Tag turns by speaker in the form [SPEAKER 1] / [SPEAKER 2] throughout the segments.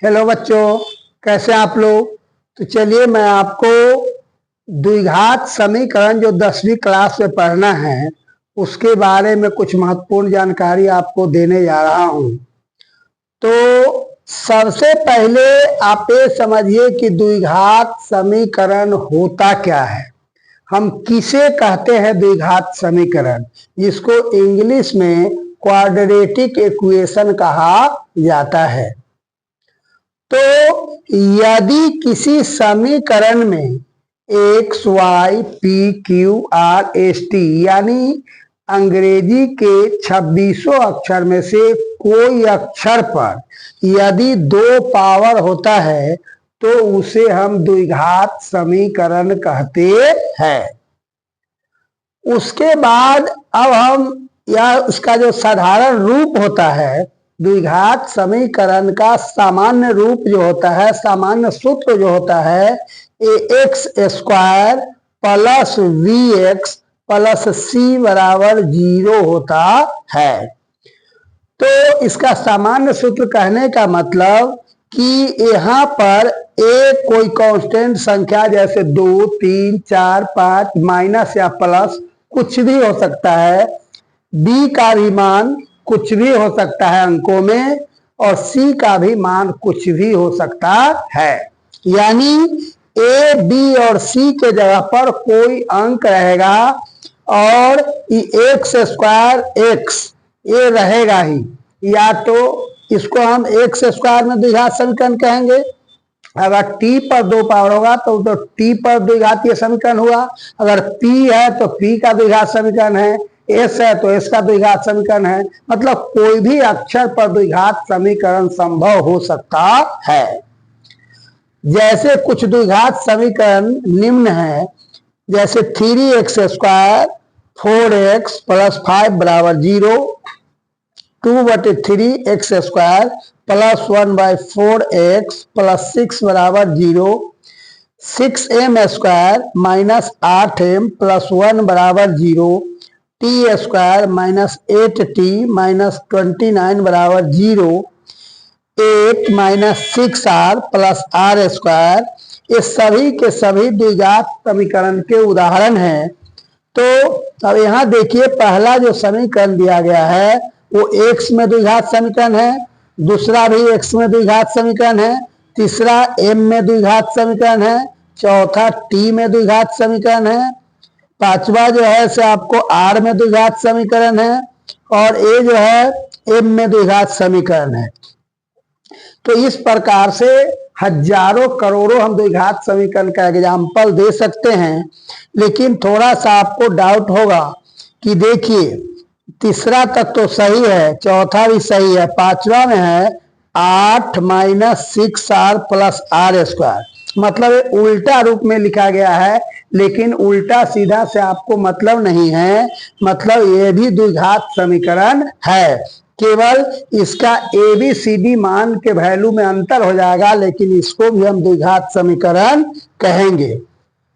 [SPEAKER 1] Hello बच्चों, कैसे आप लोग। तो चलिए मैं आपको द्विघात समीकरण जो 10वीं क्लास में पढ़ना है उसके बारे में कुछ महत्वपूर्ण जानकारी आपको देने जा रहा हूं। तो सबसे पहले आप ये समझिए कि द्विघात समीकरण होता क्या है। हम किसे कहते हैं द्विघात समीकरण, जिसको इंग्लिश में क्वाड्रेटिक इक्वेशन कहा जाता है। तो यदि किसी समीकरण में X Y P Q R S T यानी अंग्रेजी के 26 अक्षर में से कोई अक्षर पर यदि 2 पावर होता है तो उसे हम द्विघात समीकरण कहते हैं। उसके बाद अब हम उसका जो साधारण रूप होता है, द्विघात समीकरण का सामान्य रूप जो होता है, सामान्य सूत्र जो होता है, x square plus v x plus c बराबर 0 होता है। तो इसका सामान्य सूत्र कहने का मतलब कि यहाँ पर एक कोई कांस्टेंट संख्या जैसे 2, 3, 4, 5 माइनस या प्लस कुछ भी हो सकता है, बी का भी मान कुछ भी हो सकता है अंकों में, और सी का भी मान कुछ भी हो सकता है। यानी ए बी और सी के जगह पर कोई अंक रहेगा और एक्स स्क्वायर एक्स ये रहेगा ही। या तो इसको हम एक्स स्क्वायर में द्विघात समीकरण कहेंगे, अगर टी पर 2 पावर होगा तो टी पर द्विघातीय समीकरण हुआ, अगर पी है तो पी का द्विघात समीकरण है, एस है तो एस का द्विघात समीकरण है। मतलब कोई भी अक्षर पर द्विघात समीकरण संभव हो सकता है। जैसे कुछ द्विघात समीकरण निम्न है, जैसे 3x स्क्वायर 4x प्लस 5 बराबर 0, 2/3 x square plus 1/4x plus 6 बराबर 0, 6m square minus 8m plus 1 बराबर 0, T square minus 8t minus 29 बराबर 0, 8 minus 6r plus are square, ये सभी के सभी द्विघात समीकरण के उदाहरण हैं। तो अब यहाँ देखिए, पहला जो समीकरण दिया गया है वो x में द्विघात समीकरण है, दूसरा भी x में द्विघात समीकरण है, तीसरा m में द्विघात समीकरण है, चौथा t में द्विघात समीकरण है, पांचवा जो है से आपको r में द्विघात समीकरण है, और ये जो है m में द्विघात समीकरण है। तो इस प्रकार से हजारों करोड़ों हम द्विघात समीकरण का एग्जाम्पल दे सकते हैं। लेकिन थोड़ा सा आपको डाउट होगा कि देखिए, तीसरा तक तो सही है, चौथा भी सही है, पांचवा में है 8 minus 6r plus are square, मतलब उल्टा रूप में लिखा गया है। लेकिन उल्टा सीधा से आपको मतलब नहीं है, मतलब ये भी द्विघात समीकरण है, केवल इसका ABCD मान के वैल्यू में अंतर हो जाएगा, लेकिन इसको भी हम द्विघात समीकरण कहेंगे।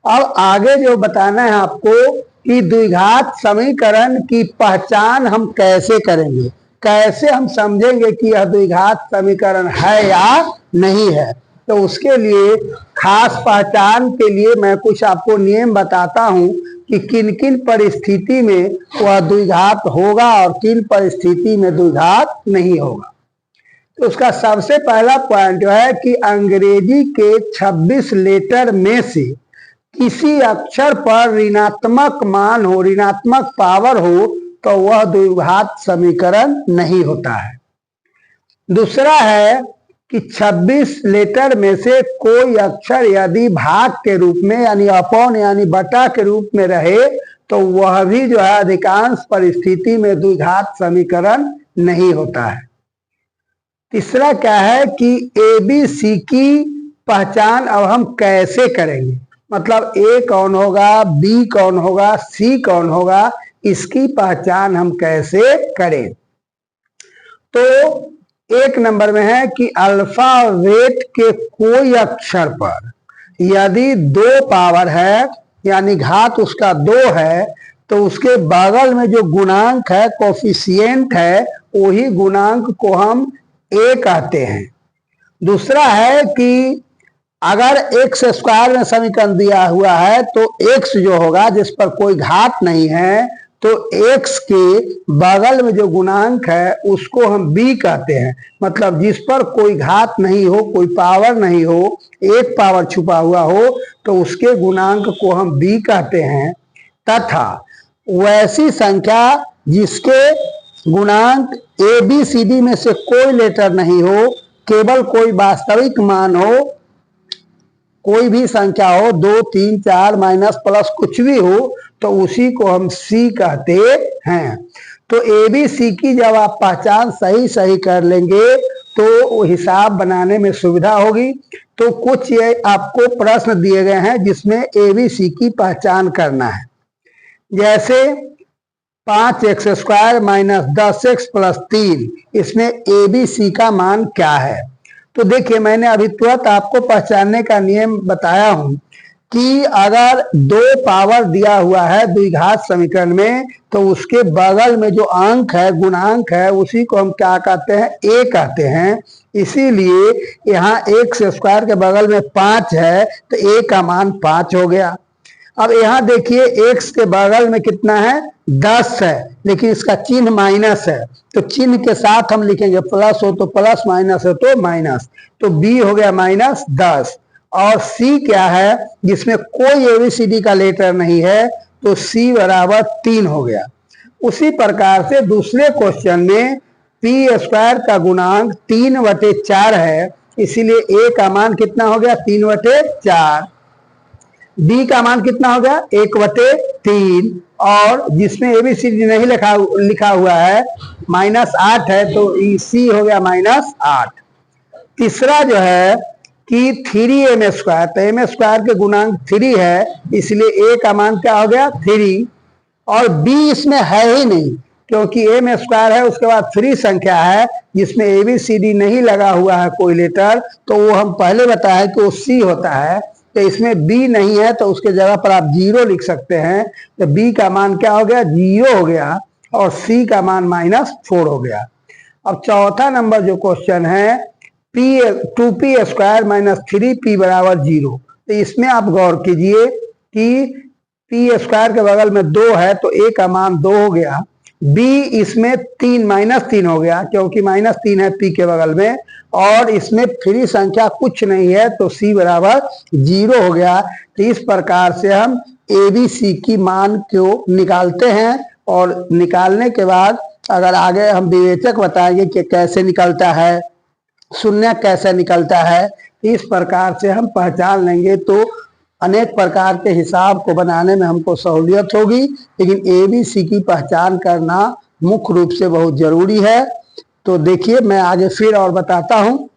[SPEAKER 1] अब आगे जो बताना है आपको कि द्विघात समीकरण की पहचान हम कैसे करेंगे, कैसे हम समझेंगे कि यह द्विघात समीकरण है या नहीं है। तो उसके लिए खास पहचान के लिए मैं कुछ आपको नियम बताता हूं कि किन किन परिस्थिति में वह द्विघात होगा और किन परिस्थिति में द्विघात नहीं होगा। तो उसका सबसे पहला पॉइंट जो है कि अंग्रेजी के 26 लेटर में से किसी अक्षर पर ऋणात्मक मान हो, ऋणात्मक पावर हो, तो वह द्विघात समीकरण नहीं होता है। दूसरा है कि 26 लेटर में से कोई अक्षर यदि भाग के रूप में यानी अपॉन यानी बटा के रूप में रहे तो वह भी जो है अधिकांश परिस्थिति में द्विघात समीकरण नहीं होता है। तीसरा क्या है कि ABC की पहचान अब हम कैसे करेंगे, मतलब A कौन होगा, B कौन होगा, C कौन होगा, इसकी पहचान हम कैसे करें। तो एक नंबर में है कि अल्फाबेट के कोई अक्षर पर यदि 2 पावर है यानी घात उसका 2 है, तो उसके बगल में जो गुणांक है, कोफिशिएंट है, वही गुणांक को हम A कहते हैं। दूसरा है कि अगर एक्स स्क्वायर में समीकरण दिया हुआ है तो एक्स जो होगा जिस पर कोई घात नहीं है तो एक्स के बगल में जो गुणांक है उसको हम बी कहते हैं। मतलब जिस पर कोई घात नहीं हो, कोई पावर नहीं हो, एक पावर छुपा हुआ हो तो उसके गुणांक को हम बी कहते हैं। तथा वैसी संख्या जिसके गुणांक ए बी सी डी में से कोई लेटर नहीं हो, केवल कोई वास्तविक मान हो, कोई भी संख्या हो 2, 3, 4 माइनस प्लस कुछ भी हो तो उसी को हम सी कहते हैं। तो ए बी सी की जब आप पहचान सही कर लेंगे तो हिसाब बनाने में सुविधा होगी। तो कुछ ये आपको प्रश्न दिए गए हैं जिसमें ए बी सी की पहचान करना है। जैसे 5x² माइनस 10x प्लस 3, इसमें ए बी सी का मान क्या है। तो देखिए मैंने अभी तुरंत आपको पहचानने का नियम बताया हूं कि अगर 2 पावर दिया हुआ है द्विघात समीकरण में तो उसके बगल में जो अंक है, गुणांक है, उसी को हम क्या कहते हैं, ए कहते हैं। इसीलिए यहाँ x² के बगल में 5 है तो ए का मान 5 हो गया। अब यहाँ देखिए x के बगल में कितना है, 10 है, लेकिन इसका चिन्ह माइनस है तो चिन्ह के साथ हम लिखेंगे प्लस हो तो प्लस, माइनस हो तो माइनस, तो b हो गया -10। और c क्या है, जिसमें कोई एबीसीडी का लेटर नहीं है तो c बराबर 3 हो गया। उसी प्रकार से दूसरे क्वेश्चन में p² का गुणांक 3/4 है, इसीलिए a का मान कितना हो गया, 3/4। डी का मान कितना हो गया, 1/3। और जिसमें एबीसीडी नहीं लिखा हुआ है -8 है तो सी हो गया -8। तीसरा जो है कि 3m², तो m² के गुणांक 3 है, इसलिए a का मान क्या हो गया, 3। और b इसमें है ही नहीं क्योंकि m² है, उसके बाद 3 संख्या है जिसमें एबीसीडी नहीं लगा हुआ है कोई लेटर, तो वो हम पहले बताया कि वो c होता है। तो इसमें b नहीं है तो उसके जगह पर आप 0 लिख सकते हैं। तो b का मान क्या हो गया, 0 हो गया और c का मान -4 हो गया। अब चौथा नंबर जो क्वेश्चन है 2p² माइनस 3p बराबर 0, तो इसमें आप गौर कीजिए कि p² के बगल में 2 है तो a का मान 2 हो गया। b इसमें -3 हो गया क्योंकि -3 है p के बगल में, और इसमें 3 संख्या कुछ नहीं है तो c बराबर 0 हो गया। तो इस प्रकार से हम ए बी सी की मान को निकालते हैं और निकालने के बाद अगर आगे हम विवेचक बताएंगे कि कैसे निकलता है, शून्य कैसे निकलता है, इस प्रकार से हम पहचान लेंगे तो अनेक प्रकार के हिसाब को बनाने में हमको सहूलियत होगी। लेकिन ए बी सी की पहचान करना मुख्य रूप से बहुत जरूरी है। तो देखिए मैं आगे फिर और बताता हूँ।